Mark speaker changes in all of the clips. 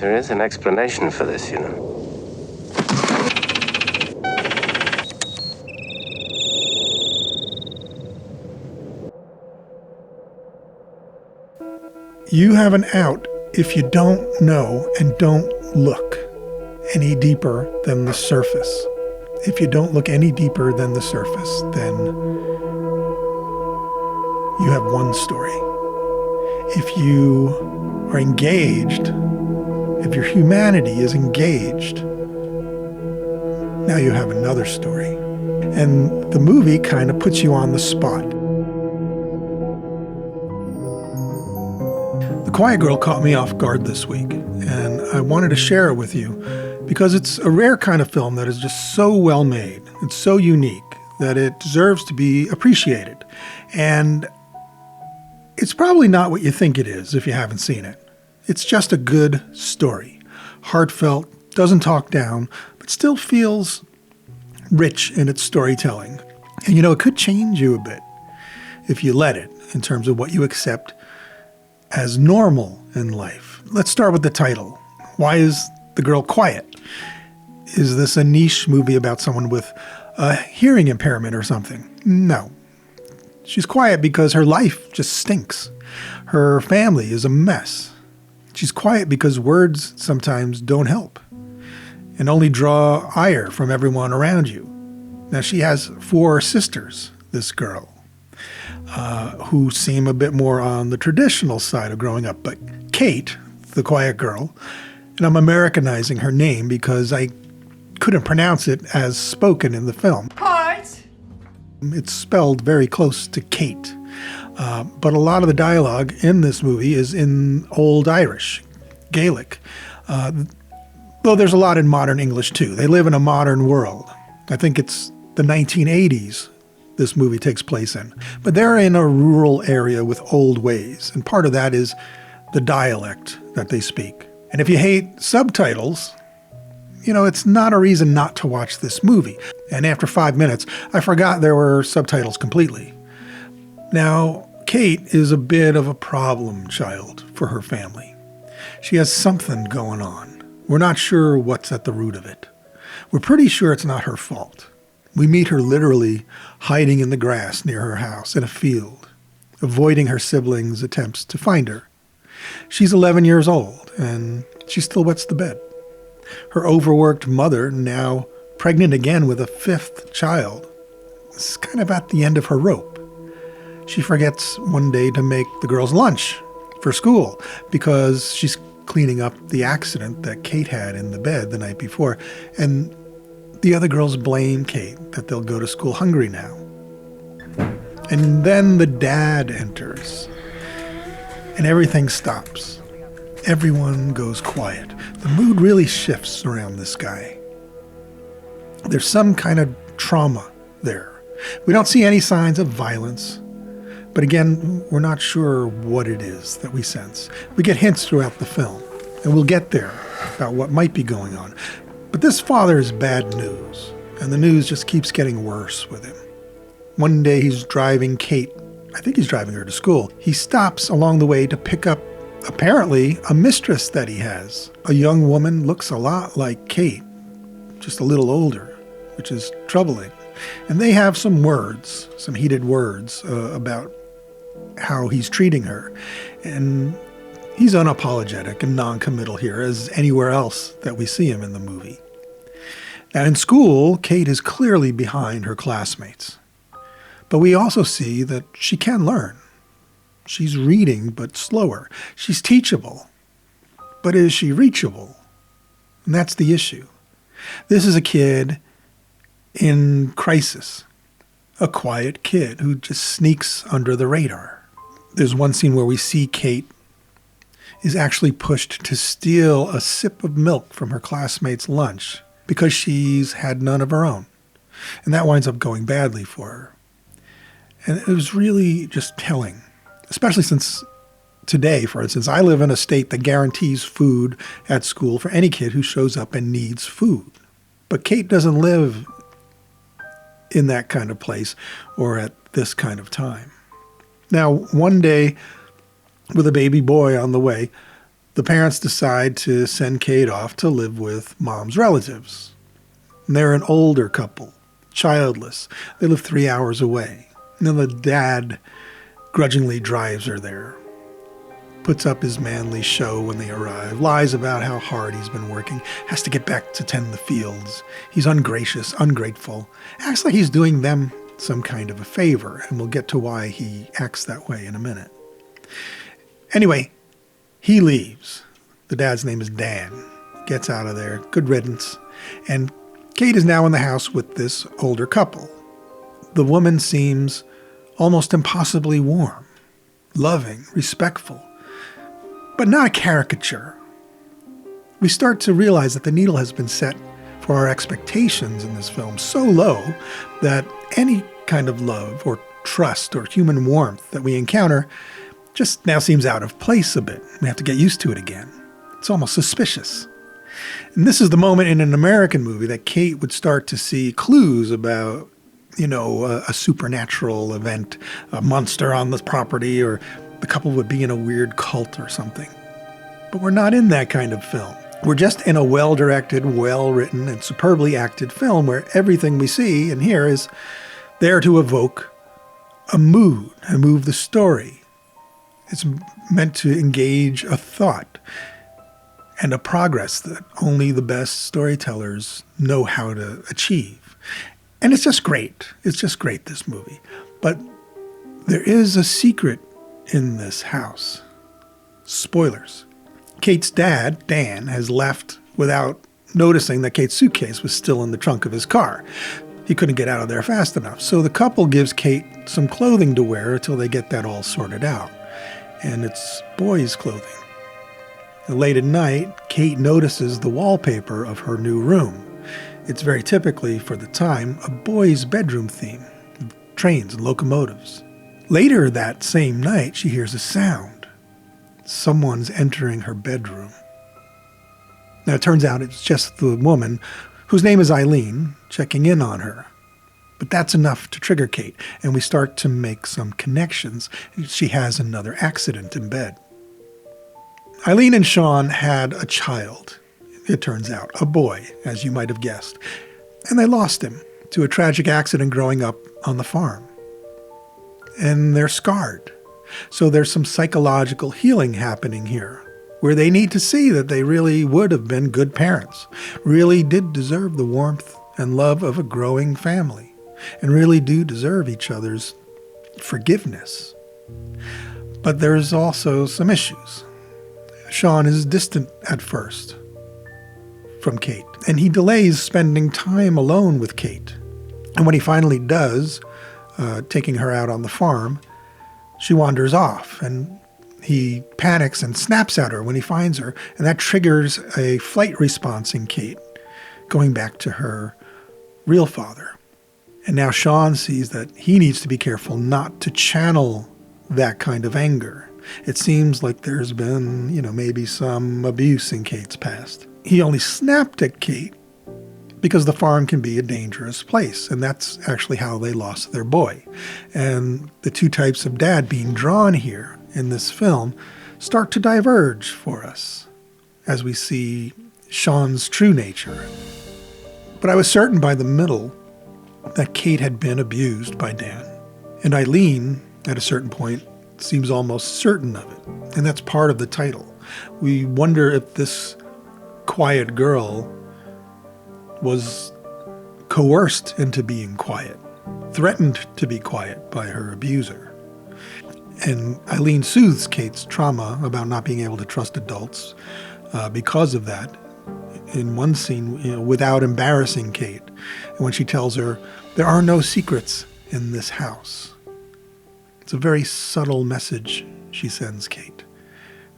Speaker 1: There is an explanation for this, you know.
Speaker 2: You have an out if you don't know and don't look any deeper than the surface. If you don't look any deeper than the surface, then you have one story. If you are engaged, if your humanity is engaged, now you have another story. And the movie kind of puts you on the spot. The Quiet Girl caught me off guard this week, and I wanted to share it with you because it's a rare kind of film that is just so well made. It's so unique that it deserves to be appreciated. And it's probably not what you think it is if you haven't seen it. It's just a good story. Heartfelt, doesn't talk down, but still feels rich in its storytelling. And it could change you a bit if you let it, in terms of what you accept as normal in life. Let's start with the title. Why is the girl quiet? Is this a niche movie about someone with a hearing impairment or something? No. She's quiet because her life just stinks. Her family is a mess. She's quiet because words sometimes don't help and only draw ire from everyone around you. Now, she has 4 sisters, this girl, who seem a bit more on the traditional side of growing up. But Kate, the quiet girl, and I'm Americanizing her name because I couldn't pronounce it as spoken in the film.
Speaker 3: Heart.
Speaker 2: It's spelled very close to Kate. But a lot of the dialogue in this movie is in Old Irish, Gaelic. Though there's a lot in modern English too. They live in a modern world. I think it's the 1980s this movie takes place in. But they're in a rural area with old ways. And part of that is the dialect that they speak. And if you hate subtitles, it's not a reason not to watch this movie. And after 5 minutes, I forgot there were subtitles completely. Now, Kate is a bit of a problem child for her family. She has something going on. We're not sure what's at the root of it. We're pretty sure it's not her fault. We meet her literally hiding in the grass near her house in a field, avoiding her siblings' attempts to find her. She's 11 years old, and she still wets the bed. Her overworked mother, now pregnant again with a 5th child, is kind of at the end of her rope. She forgets one day to make the girls lunch for school because she's cleaning up the accident that Kate had in the bed the night before. And the other girls blame Kate that they'll go to school hungry now. And then the dad enters, and everything stops. Everyone goes quiet. The mood really shifts around this guy. There's some kind of trauma there. We don't see any signs of violence. But again, we're not sure what it is that we sense. We get hints throughout the film, and we'll get there about what might be going on. But this father is bad news, and the news just keeps getting worse with him. One day he's driving Kate, I think he's driving her to school. He stops along the way to pick up, apparently, a mistress that he has. A young woman looks a lot like Kate, just a little older, which is troubling. And they have some words, some heated words about how he's treating her. And he's unapologetic and non-committal here as anywhere else that we see him in the movie. Now in school, Kate is clearly behind her classmates. But we also see that she can learn. She's reading, but slower. She's teachable. But is she reachable? And that's the issue. This is a kid in crisis. A quiet kid who just sneaks under the radar. There's one scene where we see Kate is actually pushed to steal a sip of milk from her classmate's lunch because she's had none of her own. And that winds up going badly for her. And it was really just telling, especially since today, for instance, I live in a state that guarantees food at school for any kid who shows up and needs food. But Kate doesn't live in that kind of place or at this kind of time. Now, one day, with a baby boy on the way, the parents decide to send Kate off to live with mom's relatives. And they're an older couple, childless. They live 3 hours away. And then the dad grudgingly drives her there, puts up his manly show when they arrive, lies about how hard he's been working, has to get back to tend the fields. He's ungracious, ungrateful, acts like he's doing them some kind of a favor, and we'll get to why he acts that way in a minute. Anyway, he leaves. The dad's name is Dan. Gets out of there. Good riddance. And Kate is now in the house with this older couple. The woman seems almost impossibly warm, loving, respectful, but not a caricature. We start to realize that the needle has been set for our expectations in this film so low that any kind of love or trust or human warmth that we encounter just now seems out of place a bit. We have to get used to it again. It's almost suspicious. And this is the moment in an American movie that Kate would start to see clues about, a supernatural event, a monster on the property, or the couple would be in a weird cult or something. But we're not in that kind of film. We're just in a well-directed, well-written, and superbly acted film where everything we see and hear is there to evoke a mood and move the story. It's meant to engage a thought and a progress that only the best storytellers know how to achieve. And it's just great. It's just great, this movie. But there is a secret in this house. Spoilers. Kate's dad, Dan, has left without noticing that Kate's suitcase was still in the trunk of his car. He couldn't get out of there fast enough. So the couple gives Kate some clothing to wear until they get that all sorted out. And it's boys' clothing. Late at night, Kate notices the wallpaper of her new room. It's very typically, for the time, a boys' bedroom theme, trains and locomotives. Later that same night, she hears a sound. Someone's entering her bedroom. Now, it turns out it's just the woman, whose name is Eileen, checking in on her. But that's enough to trigger Kate, and we start to make some connections. She has another accident in bed. Eileen and Sean had a child, it turns out, a boy, as you might have guessed. And they lost him to a tragic accident growing up on the farm. And they're scarred. So there's some psychological healing happening here, where they need to see that they really would have been good parents, really did deserve the warmth and love of a growing family, and really do deserve each other's forgiveness. But there's also some issues. Sean is distant at first from Kate, and he delays spending time alone with Kate. And when he finally does, taking her out on the farm, she wanders off, and he panics and snaps at her when he finds her, and that triggers a flight response in Kate, going back to her real father. And now Sean sees that he needs to be careful not to channel that kind of anger. It seems like there's been, maybe some abuse in Kate's past. He only snapped at Kate because the farm can be a dangerous place, and that's actually how they lost their boy. And the two types of dad being drawn here in this film start to diverge for us as we see Sean's true nature. But I was certain by the middle that Kate had been abused by Dan. And Eileen, at a certain point, seems almost certain of it. And that's part of the title. We wonder if this quiet girl was coerced into being quiet, threatened to be quiet by her abuser. And Eileen soothes Kate's trauma about not being able to trust adults because of that in one scene, without embarrassing Kate. And when she tells her, there are no secrets in this house. It's a very subtle message she sends Kate.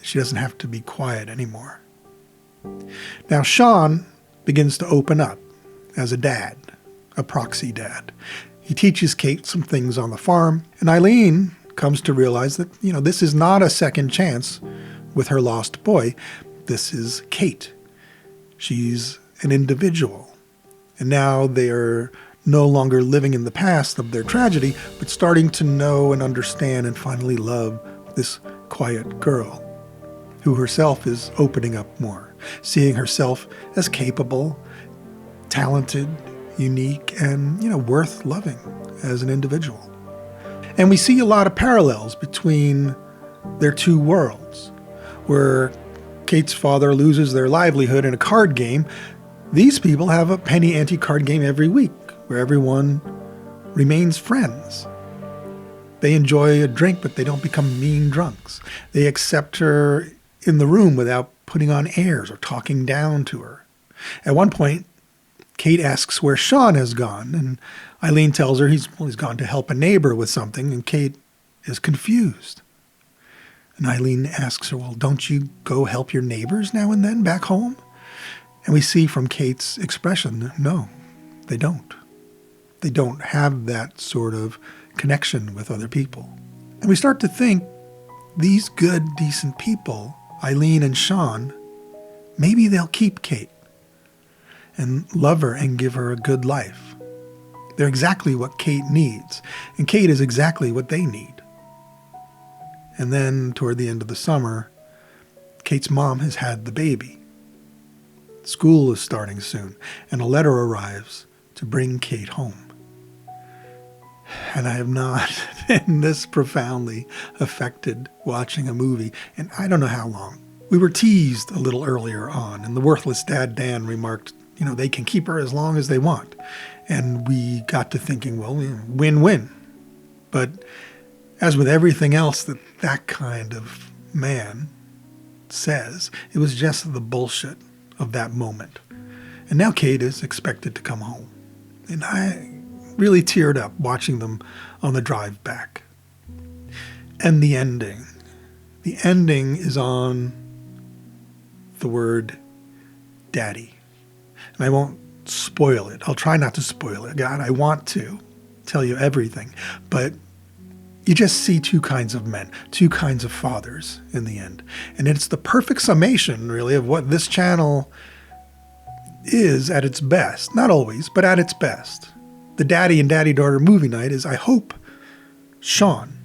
Speaker 2: She doesn't have to be quiet anymore. Now, Sean begins to open up as a dad, a proxy dad. He teaches Kate some things on the farm, and Eileen comes to realize that, this is not a second chance with her lost boy. This is Kate. She's an individual. And now they are no longer living in the past of their tragedy, but starting to know and understand and finally love this quiet girl. who herself is opening up more, seeing herself as capable, talented, unique, and, worth loving as an individual. And we see a lot of parallels between their two worlds. Where Kate's father loses their livelihood in a card game, these people have a penny ante card game every week where everyone remains friends. They enjoy a drink, but they don't become mean drunks. They accept her in the room without putting on airs or talking down to her. At one point, Kate asks where Sean has gone, and Eileen tells her he's gone to help a neighbor with something, and Kate is confused. And Eileen asks her, well, don't you go help your neighbors now and then back home? And we see from Kate's expression, no, they don't. They don't have that sort of connection with other people. And we start to think these good, decent people, Eileen and Sean, maybe they'll keep Kate and love her and give her a good life. They're exactly what Kate needs, and Kate is exactly what they need. And then toward the end of the summer, Kate's mom has had the baby. School is starting soon, and a letter arrives to bring Kate home. And I have not been this profoundly affected watching a movie in I don't know how long. We were teased a little earlier on, and the worthless dad Dan remarked, they can keep her as long as they want. And we got to thinking, well, win-win. But as with everything else that kind of man says, it was just the bullshit of that moment. And now Kate is expected to come home. And I really teared up watching them on the drive back. And the ending. The ending is on the word daddy. And I won't spoil it. I'll try not to spoil it. God, I want to tell you everything. But you just see two kinds of men, two kinds of fathers in the end. And it's the perfect summation, really, of what this channel is at its best. Not always, but at its best. The daddy and daddy-daughter movie night is, I hope, Sean.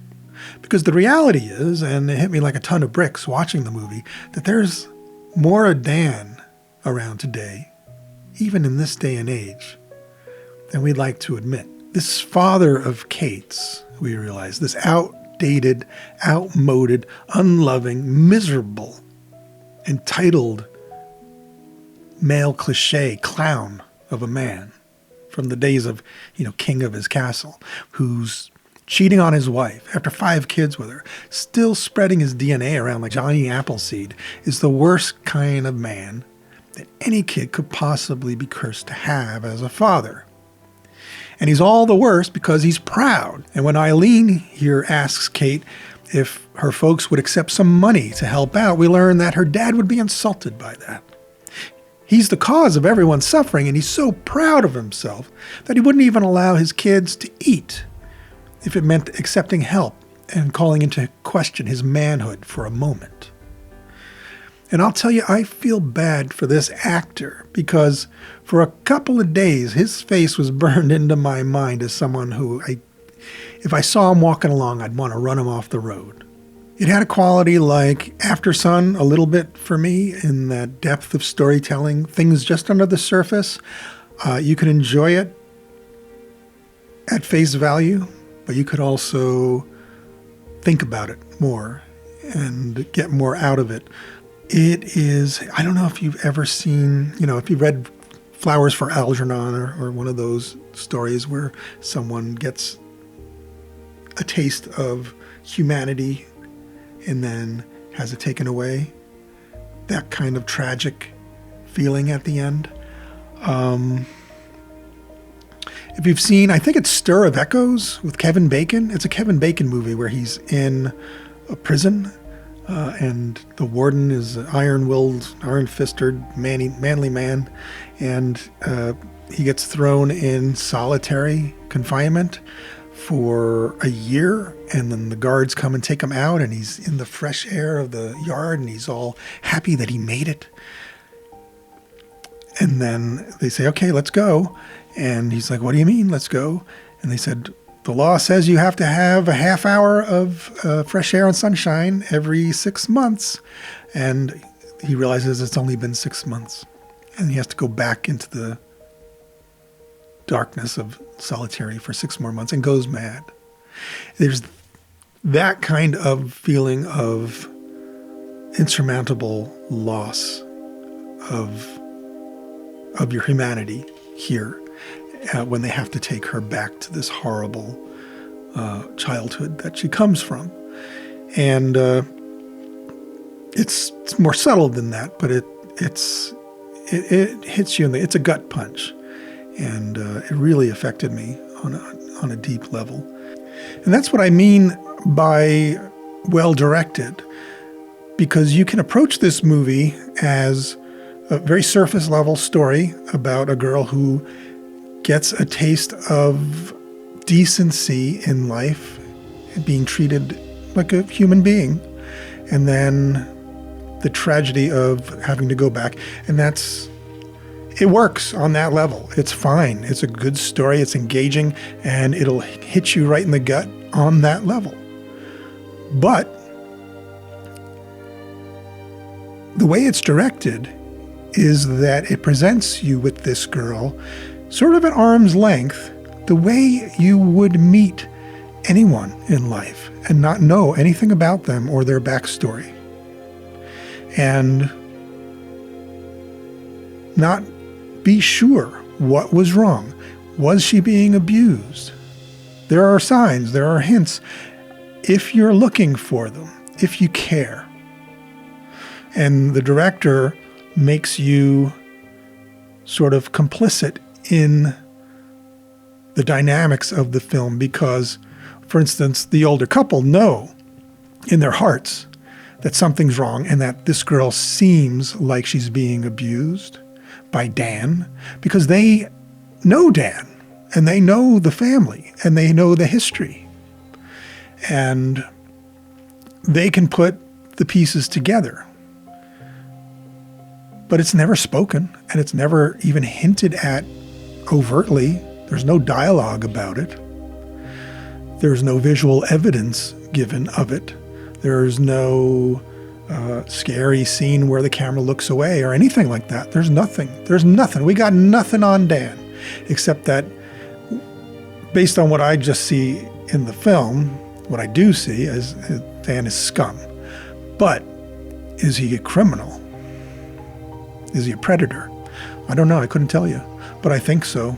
Speaker 2: Because the reality is, and it hit me like a ton of bricks watching the movie, that there's more a Dan around today, even in this day and age, than we'd like to admit. This father of Kate's, we realize, this outdated, outmoded, unloving, miserable, entitled male cliche clown of a man from the days of, king of his castle, who's cheating on his wife after 5 kids with her, still spreading his DNA around like Johnny Appleseed, is the worst kind of man that any kid could possibly be cursed to have as a father. And he's all the worse because he's proud. And when Eileen here asks Kate if her folks would accept some money to help out, we learn that her dad would be insulted by that. He's the cause of everyone's suffering, and he's so proud of himself that he wouldn't even allow his kids to eat if it meant accepting help and calling into question his manhood for a moment. And I'll tell you, I feel bad for this actor because for a couple of days, his face was burned into my mind as someone who, if I saw him walking along, I'd want to run him off the road. It had a quality like After Sun a little bit for me in that depth of storytelling, things just under the surface. You could enjoy it at face value, but you could also think about it more and get more out of it. It is, I don't know if you've ever seen, if you've read Flowers for Algernon or one of those stories where someone gets a taste of humanity and then has it taken away. That kind of tragic feeling at the end. If you've seen, I think it's Stir of Echoes with Kevin Bacon. It's a Kevin Bacon movie where he's in a prison and the warden is an iron-willed, iron-fisted, manly man, and he gets thrown in solitary confinement for a year, and then the guards come and take him out, and he's in the fresh air of the yard, and he's all happy that he made it. And then they say, okay, let's go. And he's like, what do you mean, let's go? And they said, The law says you have to have a half hour of fresh air and sunshine every 6 months. And he realizes it's only been 6 months. And he has to go back into the darkness of solitary for 6 more months and goes mad. There's that kind of feeling of insurmountable loss of your humanity here when they have to take her back to this horrible childhood that she comes from. And it's more subtle than that, but it hits you it's a gut punch. And it really affected me on a deep level. And that's what I mean by well-directed, because you can approach this movie as a very surface-level story about a girl who gets a taste of decency in life and being treated like a human being, and then the tragedy of having to go back. And it works on that level. It's fine. It's a good story. It's engaging, and it'll hit you right in the gut on that level. But the way it's directed is that it presents you with this girl sort of at arm's length, the way you would meet anyone in life and not know anything about them or their backstory. And not be sure what was wrong. Was she being abused? There are signs, there are hints, if you're looking for them, if you care. And the director makes you sort of complicit in the dynamics of the film because, for instance, the older couple know in their hearts that something's wrong and that this girl seems like she's being abused by Dan, because they know Dan and they know the family and they know the history. And they can put the pieces together. But it's never spoken and it's never even hinted at overtly. There's no dialogue about it. There's no visual evidence given of it. There's no scary scene where the camera looks away or anything like that. There's nothing. There's nothing. We got nothing on Dan, except that based on what I just see in the film, what I do see is Dan is scum. But is he a criminal? Is he a predator? I don't know. I couldn't tell you. But I think so.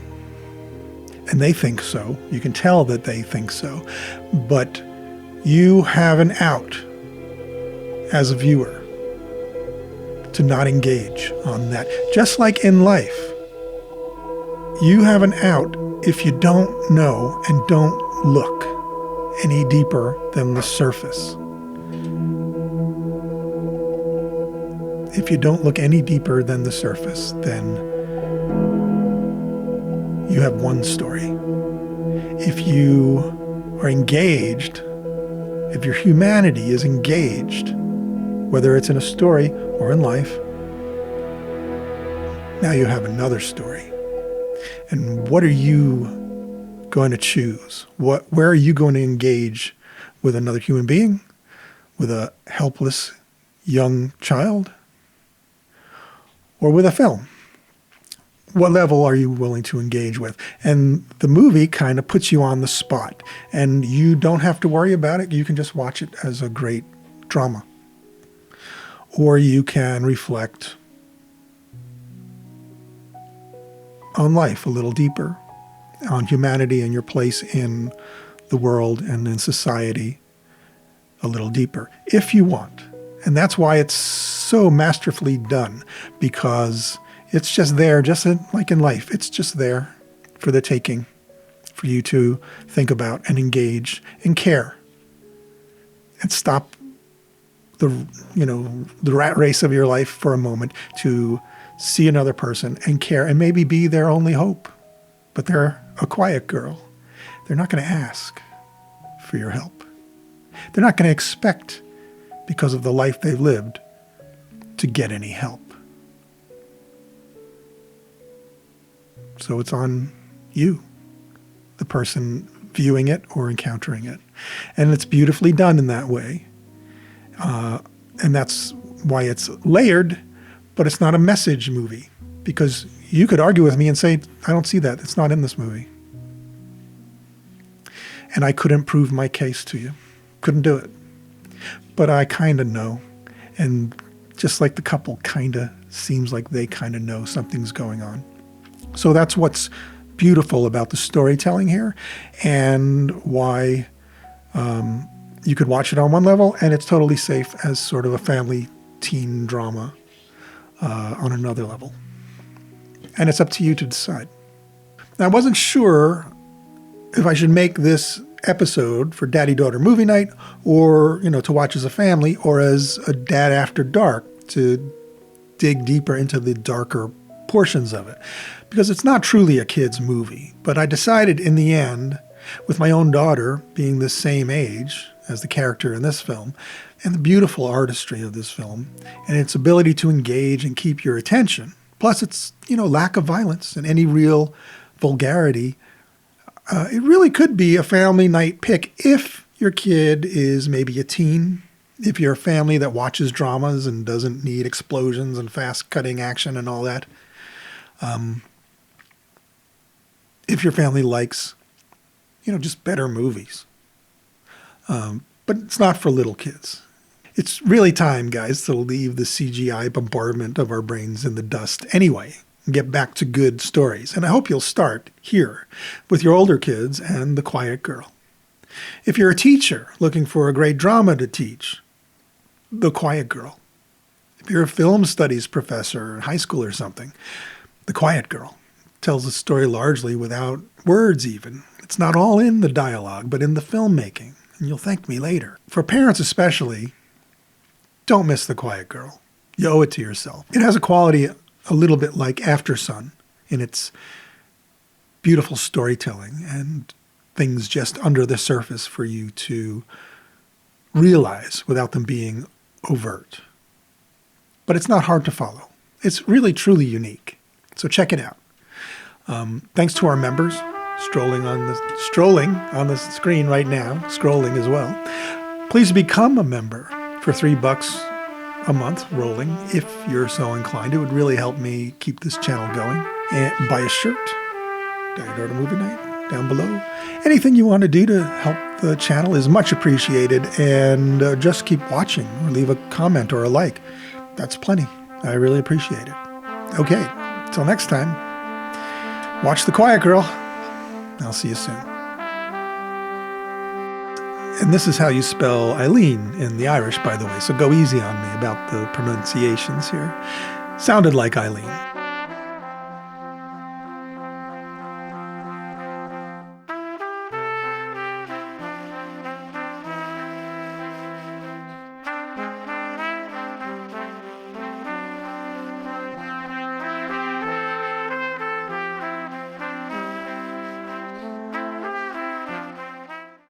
Speaker 2: And they think so. You can tell that they think so. But you have an out as a viewer to not engage on that. Just like in life, you have an out if you don't know and don't look any deeper than the surface. If you don't look any deeper than the surface, then you have one story. If you are engaged, if your humanity is engaged, whether it's in a story or in life, now you have another story. And what are you going to choose? Where are you going to engage with another human being? With a helpless young child? Or with a film? What level are you willing to engage with? And the movie kind of puts you on the spot. And you don't have to worry about it. You can just watch it as a great drama. Or you can reflect on life a little deeper, on humanity and your place in the world and in society a little deeper, if you want. And that's why it's so masterfully done, because it's just there, just like in life. It's just there for the taking, for you to think about and engage and care and stop the rat race of your life for a moment to see another person and care and maybe be their only hope. But they're a quiet girl. They're not going to ask for your help. They're not going to expect, because of the life they've lived, to get any help. So it's on you, the person viewing it or encountering it. And it's beautifully done in that way. And that's why it's layered, but it's not a message movie. Because you could argue with me and say, I don't see that. It's not in this movie. And I couldn't prove my case to you. Couldn't do it. But I kind of know. And just like the couple kind of seems like they kind of know something's going on. So that's what's beautiful about the storytelling here, and why you could watch it on one level, and it's totally safe as sort of a family teen drama on another level. And it's up to you to decide. Now, I wasn't sure if I should make this episode for Daddy-Daughter Movie Night, or, to watch as a family, or as a Dad After Dark, to dig deeper into the darker portions of it. Because it's not truly a kid's movie. But I decided in the end, with my own daughter being the same age as the character in this film, and the beautiful artistry of this film, and its ability to engage and keep your attention, plus its, lack of violence and any real vulgarity, it really could be a family night pick if your kid is maybe a teen, if you're a family that watches dramas and doesn't need explosions and fast-cutting action and all that. If your family likes, just better movies. But it's not for little kids. It's really time, guys, to leave the CGI bombardment of our brains in the dust anyway, and get back to good stories. And I hope you'll start here with your older kids and The Quiet Girl. If you're a teacher looking for a great drama to teach, The Quiet Girl. If you're a film studies professor in high school or something, The Quiet Girl tells the story largely without words even. It's not all in the dialogue, but in the filmmaking. And you'll thank me later. For parents especially, don't miss The Quiet Girl. You owe it to yourself. It has a quality a little bit like Aftersun in its beautiful storytelling and things just under the surface for you to realize without them being overt. But it's not hard to follow. It's really, truly unique. So check it out. Thanks to our members strolling on the screen right now, scrolling as well. Please become a member for $3 a month rolling if you're so inclined. It would really help me keep this channel going. And buy a shirt, Daddy-Daughter Movie Night, down below. Anything you want to do to help the channel is much appreciated. And just keep watching or leave a comment or a like. That's plenty. I really appreciate it. Okay, till next time, watch The Quiet Girl. I'll see you soon. And this is how you spell Eileen in the Irish, by the way, so go easy on me about the pronunciations here. Sounded like Eileen.